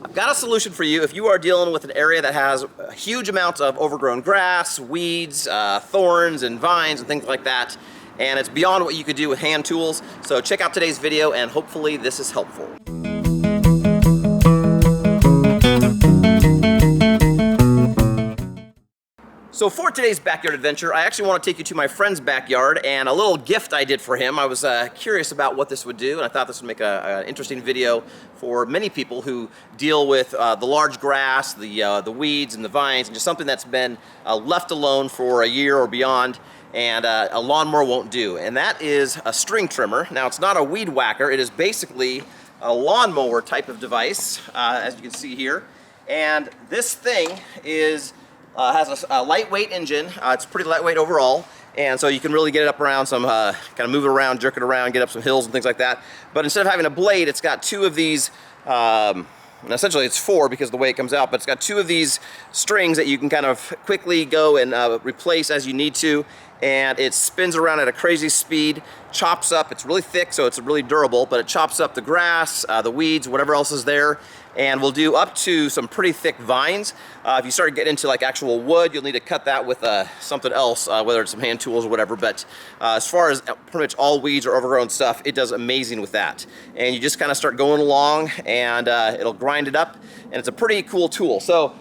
I've got a solution for you if you are dealing with an area that has huge amounts of overgrown grass, weeds, thorns and vines and things like that, and it's beyond what you could do with hand tools. So check out today's video and hopefully this is helpful. So for today's backyard adventure, I actually want to take you to my friend's backyard and a little gift I did for him. I was curious about what this would do, and I thought this would make an interesting video for many people who deal with the large grass, the weeds and the vines, and just something that's been left alone for a year or beyond, and a lawnmower won't do. And that is a string trimmer. Now, it's not a weed whacker. It is basically a lawnmower type of device, as you can see here. And this thing is has a lightweight engine. It's pretty lightweight overall, and so you can really get it up around some, kind of move it around, jerk it around, get up some hills and things like that. But instead of having a blade, it's got two of these, essentially it's four because of the way it comes out, but it's got two of these strings that you can kind of quickly go and replace as you need to, and it spins around at a crazy speed, chops up, it's really thick so it's really durable, but it chops up the grass, the weeds, whatever else is there, and we'll do up to some pretty thick vines. If you start getting into like actual wood, you'll need to cut that with something else, whether it's some hand tools or whatever, but as far as pretty much all weeds or overgrown stuff, it does amazing with that. And you just kind of start going along and it'll grind it up, and it's a pretty cool tool. So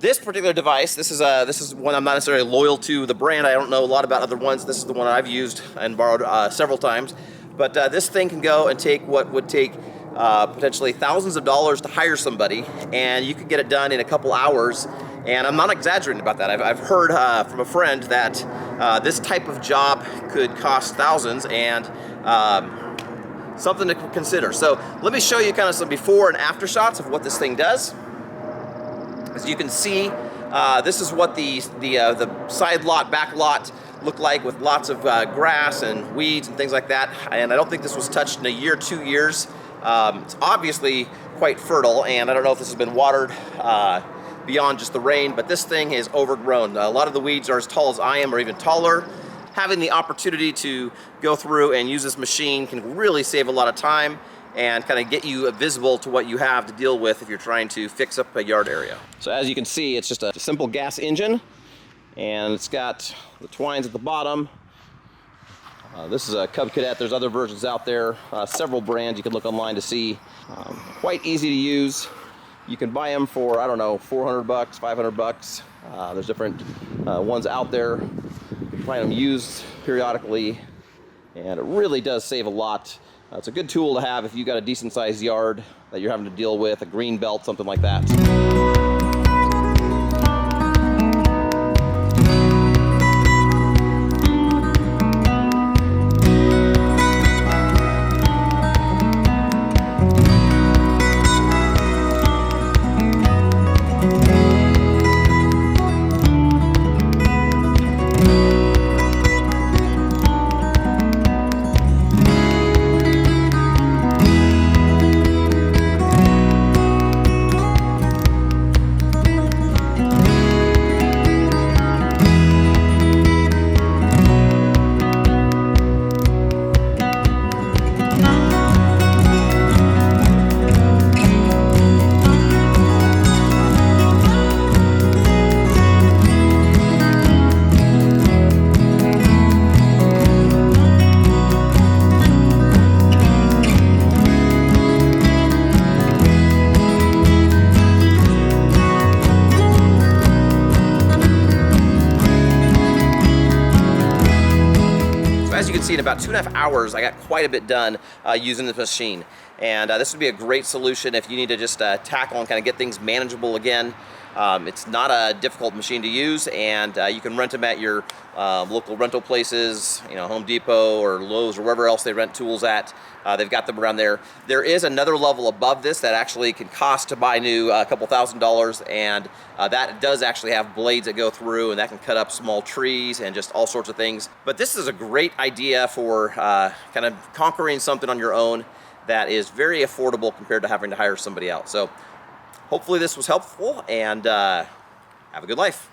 this particular device, this is one I'm not necessarily loyal to the brand. I don't know a lot about other ones. This is the one I've used and borrowed several times. But this thing can go and take what would take potentially thousands of dollars to hire somebody, and you could get it done in a couple hours. And I'm not exaggerating about that. I've heard from a friend that this type of job could cost thousands, and something to consider. So let me show you kind of some before and after shots of what this thing does. As you can see, this is what the side lot, back lot look like, with lots of grass and weeds and things like that. And I don't think this was touched in a year, 2 years. It's obviously quite fertile, and I don't know if this has been watered beyond just the rain, but this thing is overgrown. A lot of the weeds are as tall as I am or even taller. Having the opportunity to go through and use this machine can really save a lot of time and kind of get you visible to what you have to deal with if you're trying to fix up a yard area. So as you can see, it's just a simple gas engine, and it's got the twines at the bottom. This is a Cub Cadet. There's other versions out there, several brands you can look online to see. Quite easy to use. You can buy them for, I don't know, 400 bucks, 500 bucks. There's different ones out there. You can find them used periodically, and it really does save a lot. It's a good tool to have if you've got a decent sized yard that you're having to deal with, a green belt, something like that. As you can see, in about 2.5 hours, I got quite a bit done using this machine. And this would be a great solution if you need to just tackle and kind of get things manageable again. It's not a difficult machine to use, and you can rent them at your local rental places, you know, Home Depot or Lowe's or wherever else they rent tools at. They've got them around there. There is another level above this that actually can cost to buy new, a couple $1,000s, and that does actually have blades that go through, and that can cut up small trees and just all sorts of things. But this is a great idea for kind of conquering something on your own that is very affordable compared to having to hire somebody else. So hopefully this was helpful, and have a good life.